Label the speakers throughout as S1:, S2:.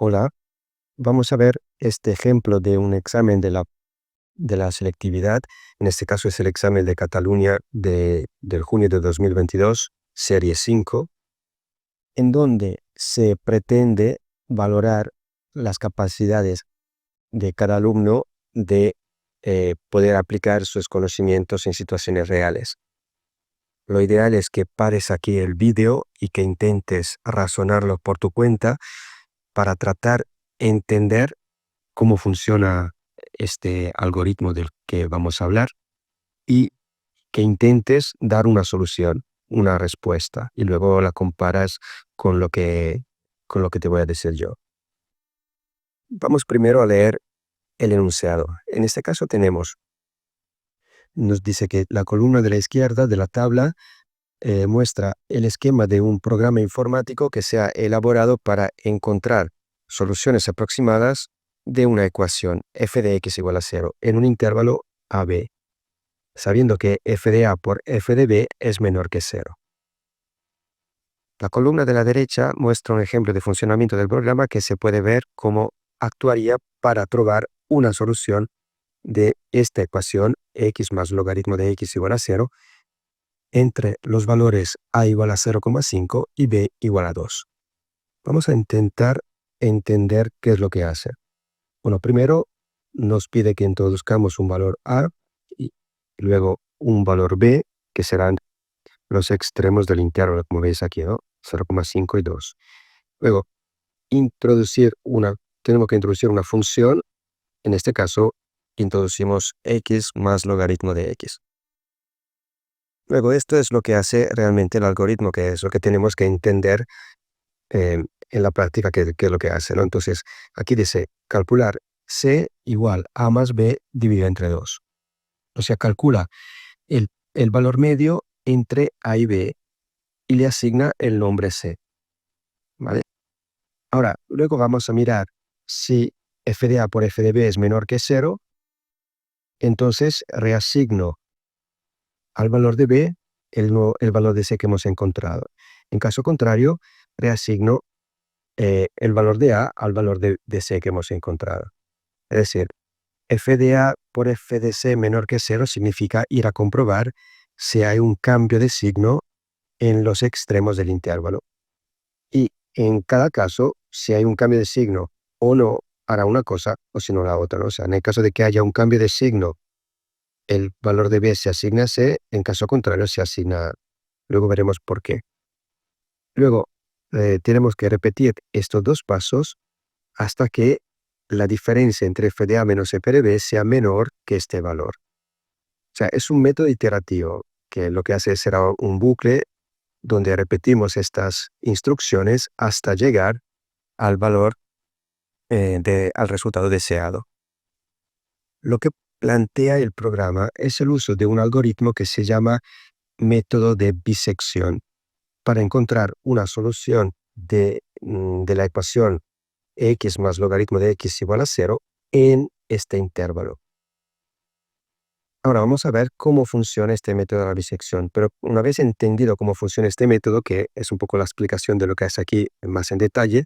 S1: Hola, vamos a ver este ejemplo de un examen de la selectividad. En este caso es el examen de Cataluña del junio de 2022, serie 5, en donde se pretende valorar las capacidades de cada alumno de poder aplicar sus conocimientos en situaciones reales. Lo ideal es que pares aquí el vídeo y que intentes razonarlo por tu cuenta para tratar de entender cómo funciona este algoritmo del que vamos a hablar y que intentes dar una solución, una respuesta, y luego la comparas con lo que te voy a decir yo. Vamos primero a leer el enunciado. En este caso nos dice que la columna de la izquierda de la tabla muestra el esquema de un programa informático que se ha elaborado para encontrar soluciones aproximadas de una ecuación f de x igual a 0 en un intervalo AB, sabiendo que f de a por f de b es menor que 0. La columna de la derecha muestra un ejemplo de funcionamiento del programa que se puede ver cómo actuaría para probar una solución de esta ecuación x más logaritmo de x igual a 0 entre los valores a igual a 0,5 y b igual a 2. Vamos a intentar entender qué es lo que hace. Bueno, primero nos pide que introduzcamos un valor a y luego un valor b, que serán los extremos del intervalo, como veis aquí, ¿no? 0,5 y 2. Luego, tenemos que introducir una función. En este caso, introducimos x más logaritmo de x. Luego, esto es lo que hace realmente el algoritmo, que es lo que tenemos que entender en la práctica, qué es lo que hace, ¿no? Entonces, aquí dice calcular c igual a más b dividido entre 2. O sea, calcula el valor medio entre a y b y le asigna el nombre c, ¿vale? Ahora, luego vamos a mirar si f de a por f de b es menor que 0, entonces reasigno al valor de b el valor de c que hemos encontrado. En caso contrario, reasigno el valor de a al valor de c que hemos encontrado. Es decir, f de a por f de c menor que 0 significa ir a comprobar si hay un cambio de signo en los extremos del intervalo. Y en cada caso, si hay un cambio de signo o no, hará una cosa o si no la otra, ¿no? O sea, en el caso de que haya un cambio de signo, el valor de b se asigna a c, en caso contrario se asigna a. Luego veremos por qué. Luego, tenemos que repetir estos dos pasos hasta que la diferencia entre f de a menos f de b sea menor que este valor. O sea, es un método iterativo que lo que hace será un bucle donde repetimos estas instrucciones hasta llegar al valor, al resultado deseado. Lo que plantea el programa es el uso de un algoritmo que se llama método de bisección para encontrar una solución de la ecuación x más logaritmo de x igual a 0 en este intervalo. Ahora vamos a ver cómo funciona este método de la bisección, pero una vez entendido cómo funciona este método, que es un poco la explicación de lo que hace aquí más en detalle,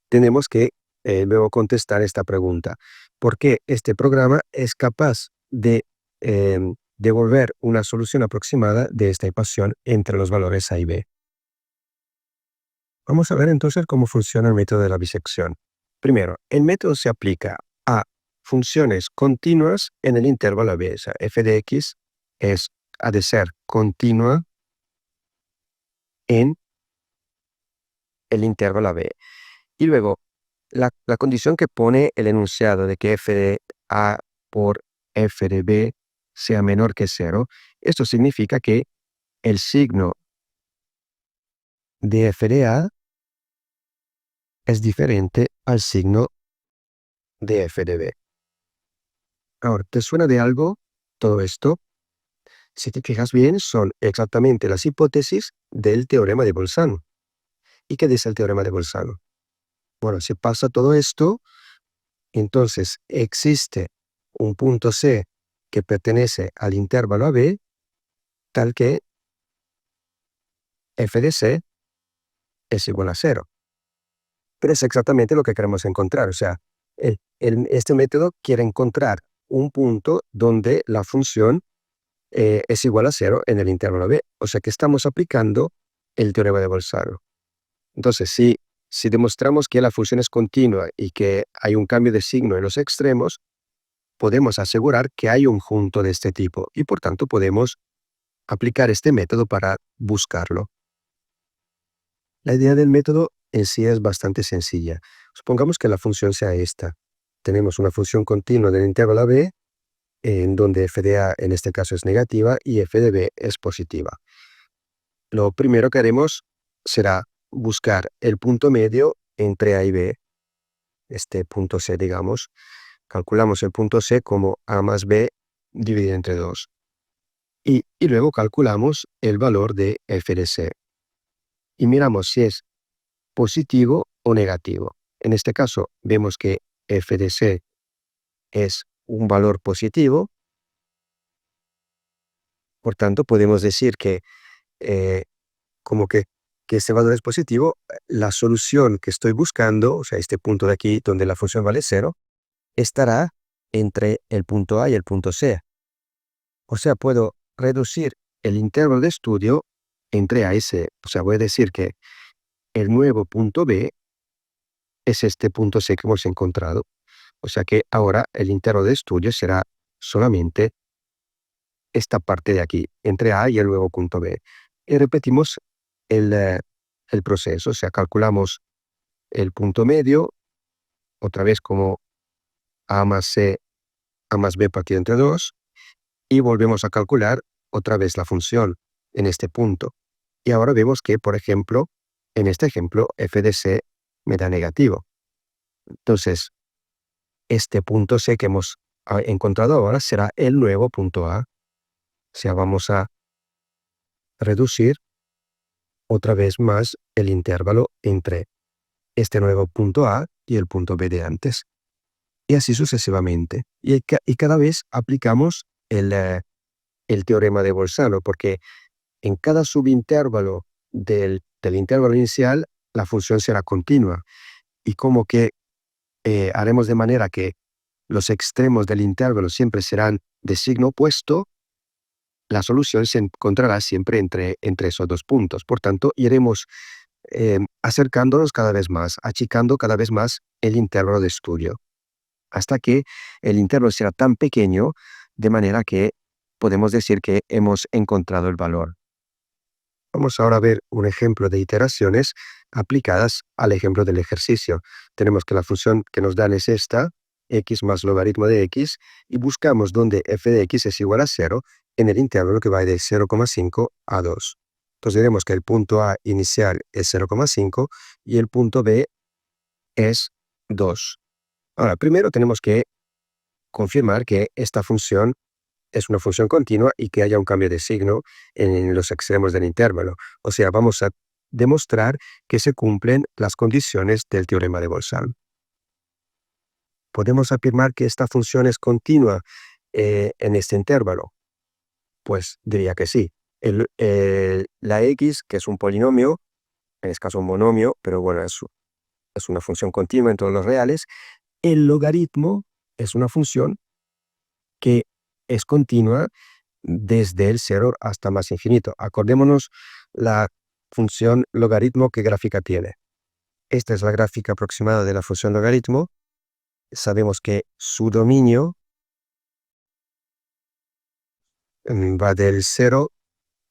S1: tenemos que luego contestar esta pregunta. ¿Por qué este programa es capaz de devolver una solución aproximada de esta ecuación entre los valores a y b? Vamos a ver entonces cómo funciona el método de la bisección. Primero, el método se aplica a funciones continuas en el intervalo AB. O sea, f de x ha de ser continua en el intervalo AB. Y luego, la condición que pone el enunciado de que f de a por f de b sea menor que 0, esto significa que el signo de f de a es diferente al signo de f de b. Ahora, ¿te suena de algo todo esto? Si te fijas bien, son exactamente las hipótesis del teorema de Bolzano. ¿Y qué dice el teorema de Bolzano? Bueno, si pasa todo esto, entonces existe un punto C que pertenece al intervalo AB, tal que f de C es igual a 0. pero es exactamente lo que queremos encontrar. O sea, este método quiere encontrar un punto donde la función es igual a 0 en el intervalo b. O sea que estamos aplicando el teorema de Bolzano. Entonces, si demostramos que la función es continua y que hay un cambio de signo en los extremos, podemos asegurar que hay un junto de este tipo y por tanto podemos aplicar este método para buscarlo. La idea del método en sí es bastante sencilla. Supongamos que la función sea esta. Tenemos una función continua del intervalo a b, en donde f de a en este caso es negativa y f de b es positiva. Lo primero que haremos será buscar el punto medio entre a y b, este punto c, digamos. Calculamos el punto c como a más b dividido entre 2. Y luego calculamos el valor de f de c. Y miramos si es positivo o negativo. En este caso, vemos que f de c es un valor positivo, por tanto, podemos decir que eh, como que este valor es positivo, la solución que estoy buscando, o sea, este punto de aquí donde la función vale 0, estará entre el punto A y el punto C. O sea, puedo reducir el intervalo de estudio entre A y C. O sea, voy a decir que el nuevo punto B es este punto C que hemos encontrado. O sea que ahora el intervalo de estudio será solamente esta parte de aquí, entre A y el nuevo punto B. Y repetimos el proceso, o sea, calculamos el punto medio, otra vez como A más C, A más B partido entre 2, y volvemos a calcular otra vez la función en este punto. Y ahora vemos que, por ejemplo, en este ejemplo, f de c me da negativo. Entonces, este punto C que hemos encontrado ahora será el nuevo punto A. O sea, vamos a reducir otra vez más el intervalo entre este nuevo punto A y el punto B de antes. Y así sucesivamente. Y cada vez aplicamos el teorema de Bolzano, porque en cada subintervalo del intervalo inicial, la función será continua. Y como que haremos de manera que los extremos del intervalo siempre serán de signo opuesto, la solución se encontrará siempre entre esos dos puntos. Por tanto, iremos acercándonos cada vez más, achicando cada vez más el intervalo de estudio, hasta que el intervalo será tan pequeño de manera que podemos decir que hemos encontrado el valor. Vamos ahora a ver un ejemplo de iteraciones aplicadas al ejemplo del ejercicio. Tenemos que la función que nos dan es esta, x más logaritmo de x, y buscamos donde f de x es igual a 0 en el intervalo que va de 0,5 a 2. Entonces diremos que el punto A inicial es 0,5 y el punto B es 2. Ahora, primero tenemos que confirmar que esta función es una función continua y que haya un cambio de signo en los extremos del intervalo. O sea, vamos a demostrar que se cumplen las condiciones del teorema de Bolzano. ¿Podemos afirmar que esta función es continua en este intervalo? Pues diría que sí. La x, que es un polinomio, en este caso un monomio, pero bueno, es una función continua en todos los reales. El logaritmo es una función que es continua desde el 0 hasta más infinito. Acordémonos la función logaritmo, ¿qué gráfica tiene? Esta es la gráfica aproximada de la función logaritmo. Sabemos que su dominio va del 0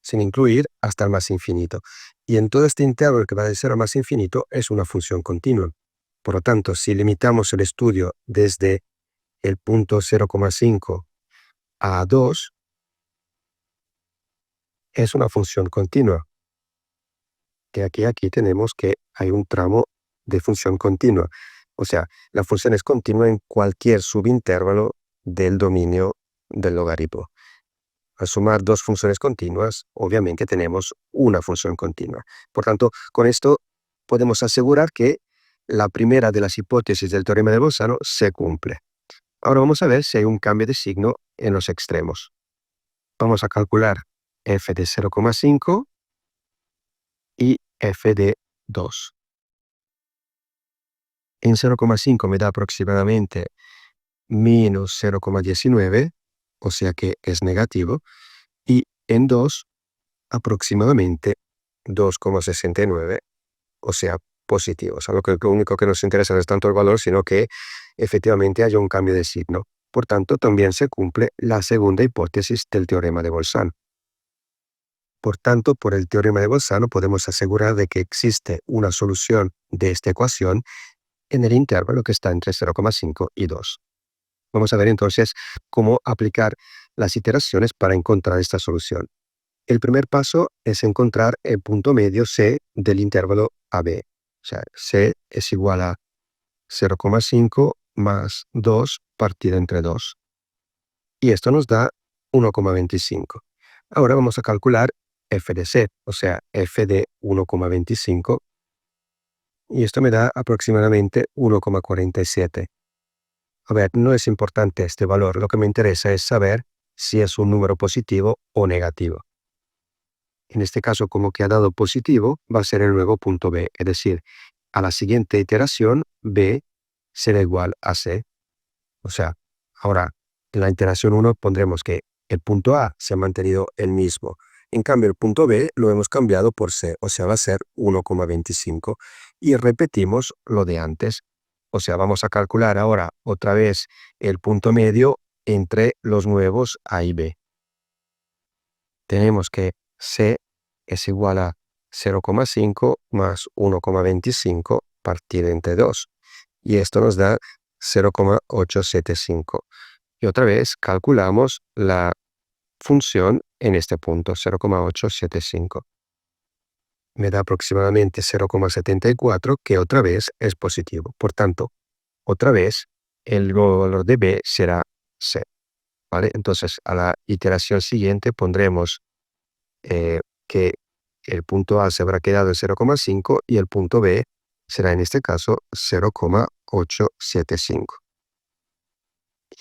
S1: sin incluir hasta el más infinito. Y en todo este intervalo que va del 0 al más infinito es una función continua. Por lo tanto, si limitamos el estudio desde el punto 0,5 a 2, es una función continua. Que aquí tenemos que hay un tramo de función continua. O sea, la función es continua en cualquier subintervalo del dominio del logaritmo. Al sumar dos funciones continuas, obviamente tenemos una función continua. Por tanto, con esto podemos asegurar que la primera de las hipótesis del teorema de Bolzano se cumple. Ahora vamos a ver si hay un cambio de signo en los extremos. Vamos a calcular f de 0,5 y f de 2. En 0,5 me da aproximadamente menos 0,19, o sea que es negativo, y en 2 aproximadamente 2,69, o sea, positivo. O sea, lo único que nos interesa no es tanto el valor, sino que efectivamente haya un cambio de signo. Por tanto, también se cumple la segunda hipótesis del teorema de Bolzano. Por tanto, por el teorema de Bolzano podemos asegurar de que existe una solución de esta ecuación en el intervalo que está entre 0,5 y 2. Vamos a ver entonces cómo aplicar las iteraciones para encontrar esta solución. El primer paso es encontrar el punto medio C del intervalo AB. O sea, C es igual a 0,5 más 2 partido entre 2. Y esto nos da 1,25. Ahora vamos a calcular f de C, o sea, f de 1,25. Y esto me da aproximadamente 1,47. A ver, no es importante este valor, lo que me interesa es saber si es un número positivo o negativo. En este caso, como que ha dado positivo, va a ser el nuevo punto B, es decir, a la siguiente iteración, B será igual a C. O sea, ahora, en la iteración 1 pondremos que el punto A se ha mantenido el mismo. En cambio, el punto B lo hemos cambiado por C, o sea, va a ser 1,25. Y repetimos lo de antes. O sea, vamos a calcular ahora otra vez el punto medio entre los nuevos A y B. Tenemos que C es igual a 0,5 más 1,25 partido entre 2. Y esto nos da 0,875. Y otra vez calculamos la función en este punto, 0,875. Me da aproximadamente 0,74, que otra vez es positivo. Por tanto, otra vez el valor de B será C. ¿Vale? Entonces, a la iteración siguiente pondremos que el punto A se habrá quedado en 0,5 y el punto B será en este caso 0,875.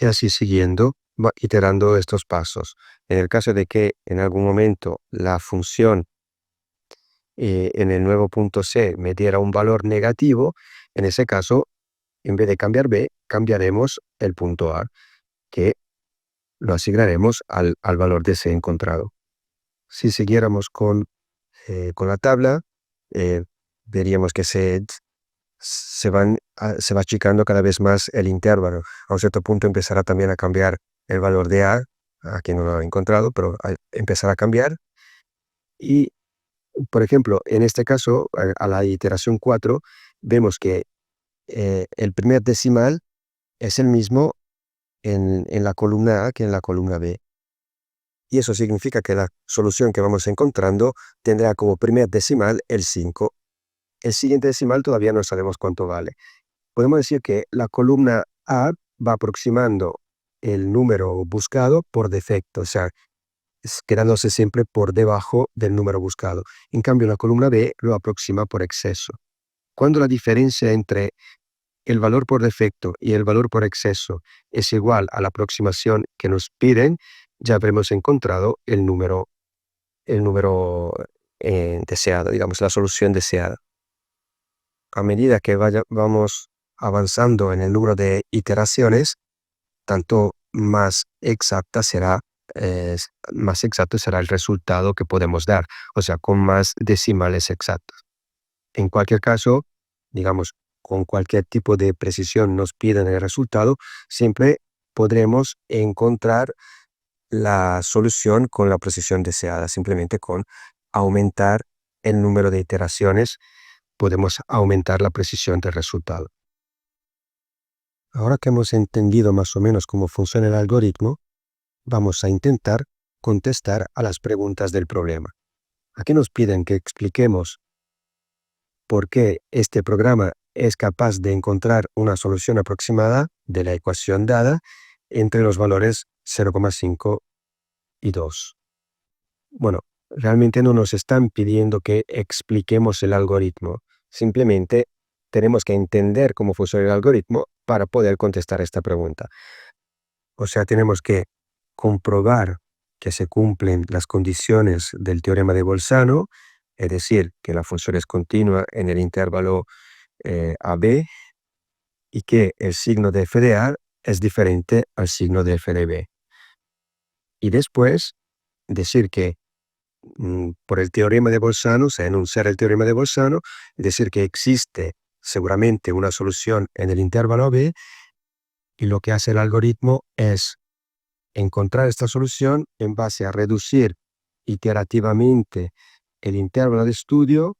S1: Y así siguiendo, va iterando estos pasos. En el caso de que en algún momento la función en el nuevo punto C me diera un valor negativo, en ese caso, en vez de cambiar B, cambiaremos el punto A, que lo asignaremos al valor de C encontrado. Si siguiéramos con la tabla, veríamos que se va achicando cada vez más el intervalo. A un cierto punto empezará también a cambiar el valor de A, aquí no lo he encontrado, pero empezará a cambiar. Y, por ejemplo, en este caso, a la iteración 4, vemos que el primer decimal es el mismo en la columna A que en la columna B. Y eso significa que la solución que vamos encontrando tendrá como primer decimal el 5. El siguiente decimal todavía no sabemos cuánto vale. Podemos decir que la columna A va aproximando el número buscado por defecto, o sea, quedándose siempre por debajo del número buscado. En cambio, la columna B lo aproxima por exceso. Cuando la diferencia entre el valor por defecto y el valor por exceso es igual a la aproximación que nos piden, ya habremos encontrado el número deseado, digamos, la solución deseada. A medida que vamos avanzando en el número de iteraciones, tanto más exacto será el resultado que podemos dar, o sea, con más decimales exactos. En cualquier caso, digamos, con cualquier tipo de precisión nos piden el resultado, siempre podremos encontrar la solución con la precisión deseada, simplemente con aumentar el número de iteraciones podemos aumentar la precisión del resultado. Ahora que hemos entendido más o menos cómo funciona el algoritmo, vamos a intentar contestar a las preguntas del problema. Aquí nos piden que expliquemos por qué este programa es capaz de encontrar una solución aproximada de la ecuación dada entre los valores 0,5 y 2. Bueno, realmente no nos están pidiendo que expliquemos el algoritmo. Simplemente tenemos que entender cómo funciona el algoritmo para poder contestar esta pregunta. O sea, tenemos que comprobar que se cumplen las condiciones del teorema de Bolzano, es decir, que la función es continua en el intervalo AB, y que el signo de f de A es diferente al signo de f de B. Y después decir que por el teorema de Bolzano, o sea, enunciar el teorema de Bolzano, decir que existe seguramente una solución en el intervalo B, y lo que hace el algoritmo es encontrar esta solución en base a reducir iterativamente el intervalo de estudio,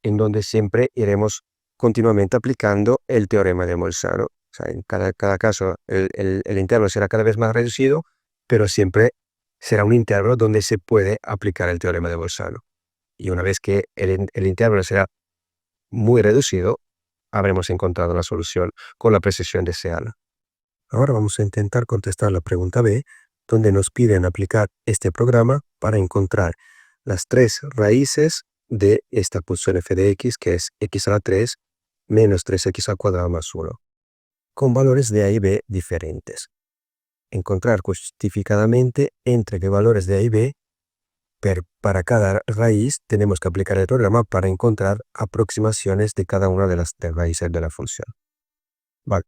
S1: en donde siempre iremos continuamente aplicando el teorema de Bolzano. O sea, en cada caso el intervalo será cada vez más reducido, pero siempre será un intervalo donde se puede aplicar el teorema de Bolzano. Y una vez que el intervalo será muy reducido, habremos encontrado la solución con la precisión deseada. Ahora vamos a intentar contestar la pregunta B, donde nos piden aplicar este programa para encontrar las tres raíces de esta función f de x, que es x a la 3 menos 3x al cuadrado más 1, con valores de a y b diferentes. Encontrar justificadamente entre qué valores de a y b, para cada raíz tenemos que aplicar el programa para encontrar aproximaciones de cada una de las tres raíces de la función. Vale.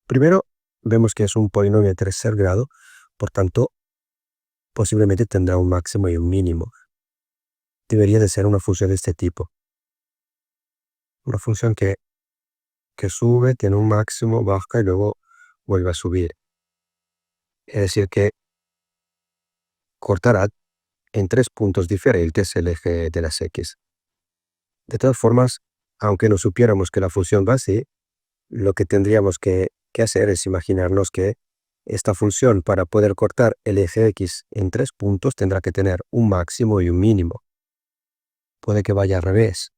S1: Primero, vemos que es un polinomio de tercer grado, por tanto, posiblemente tendrá un máximo y un mínimo. Debería de ser una función de este tipo. Una función que sube, tiene un máximo, baja y luego vuelve a subir. Es decir, que cortará en 3 puntos diferentes el eje de las x. De todas formas, aunque no supiéramos que la función va así, lo que tendríamos que hacer es imaginarnos que esta función, para poder cortar el eje x en 3 puntos, tendrá que tener un máximo y un mínimo. Puede que vaya al revés,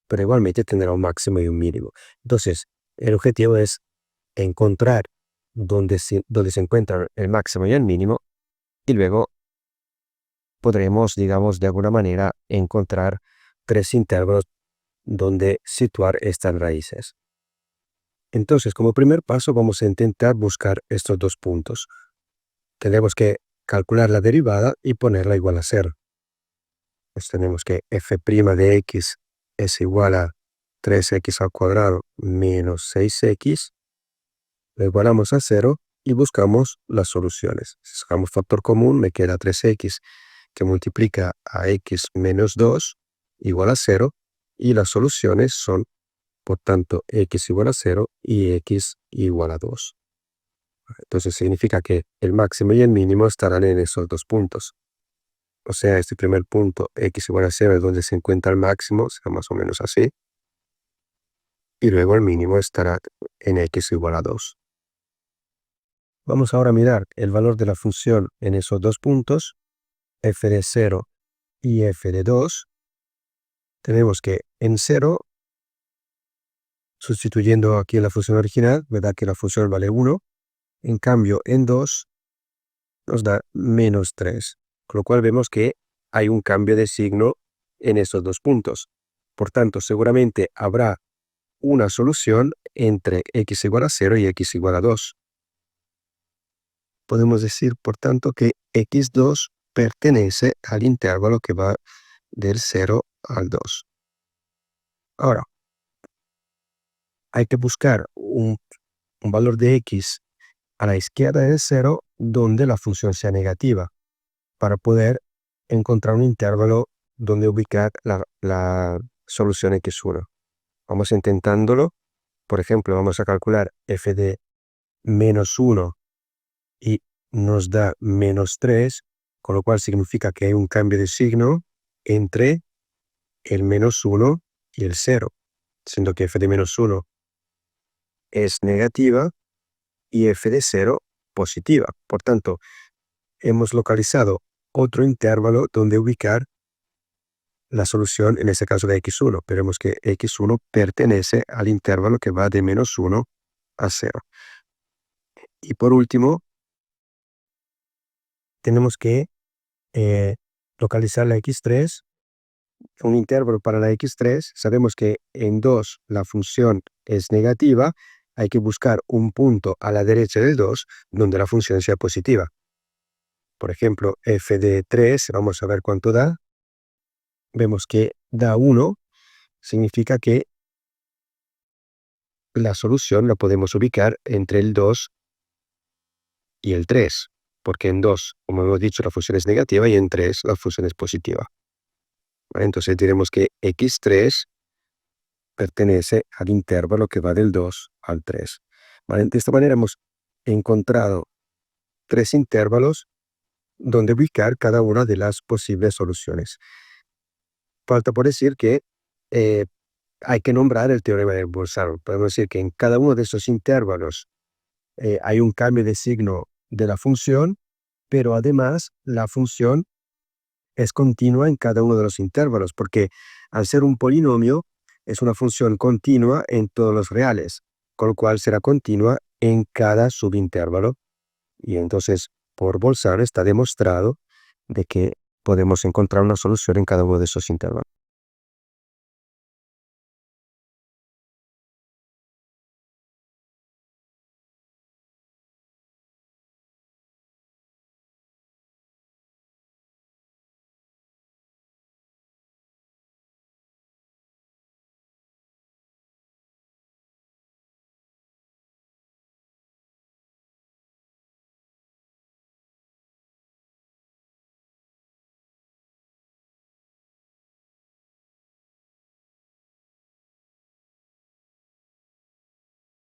S1: pero igualmente tendrá un máximo y un mínimo. Entonces, el objetivo es encontrar donde se encuentra el máximo y el mínimo, y luego podremos, digamos, de alguna manera encontrar 3 intervalos donde situar estas raíces. Entonces, como primer paso, vamos a intentar buscar estos 2 puntos. Tenemos que calcular la derivada y ponerla igual a 0. Pues tenemos que f' de x es igual a 3x al cuadrado menos 6x. Lo igualamos a 0 y buscamos las soluciones. Si sacamos factor común, me queda 3x que multiplica a x menos 2 igual a 0. Y las soluciones son, por tanto, x igual a 0 y x igual a 2. Entonces significa que el máximo y el mínimo estarán en esos 2 puntos. O sea, este primer punto, x igual a 0, es donde se encuentra el máximo, será más o menos así. Y luego el mínimo estará en x igual a 2. Vamos ahora a mirar el valor de la función en esos 2 puntos, f de 0 y f de 2. Tenemos que en 0, sustituyendo aquí en la función original, ¿verdad? Que la función vale 1. En cambio, en 2 nos da menos 3. Con lo cual vemos que hay un cambio de signo en esos 2 puntos. Por tanto, seguramente habrá una solución entre x igual a 0 y x igual a 2. Podemos decir, por tanto, que x2 pertenece al intervalo que va del 0 al 2. Ahora, hay que buscar un valor de x a la izquierda del 0 donde la función sea negativa, para poder encontrar un intervalo donde ubicar la solución x1. Vamos intentándolo. Por ejemplo, vamos a calcular f de menos 1 y nos da menos 3, con lo cual significa que hay un cambio de signo entre el menos 1 y el 0, siendo que f de menos 1 es negativa y f de 0 positiva. Por tanto, hemos localizado otro intervalo donde ubicar la solución, en este caso de x1. Veremos que x1 pertenece al intervalo que va de menos 1 a 0. Y por último, tenemos que localizar la x3, un intervalo para la x3. Sabemos que en 2 la función es negativa. Hay que buscar un punto a la derecha del 2 donde la función sea positiva. Por ejemplo, f de 3, vamos a ver cuánto da. Vemos que da 1, significa que la solución la podemos ubicar entre el 2 y el 3, porque en 2, como hemos dicho, la función es negativa y en 3 la función es positiva. ¿Vale? Entonces diremos que x3 pertenece al intervalo que va del 2 al 3. ¿Vale? De esta manera hemos encontrado 3 intervalos donde ubicar cada una de las posibles soluciones. Falta por decir que eh, hay que nombrar el teorema de Bolzano. Podemos decir que en cada uno de esos intervalos hay un cambio de signo de la función, pero además la función es continua en cada uno de los intervalos, porque al ser un polinomio es una función continua en todos los reales, con lo cual será continua en cada subintervalo. Y entonces, por Bolzano está demostrado de que podemos encontrar una solución en cada uno de esos intervalos.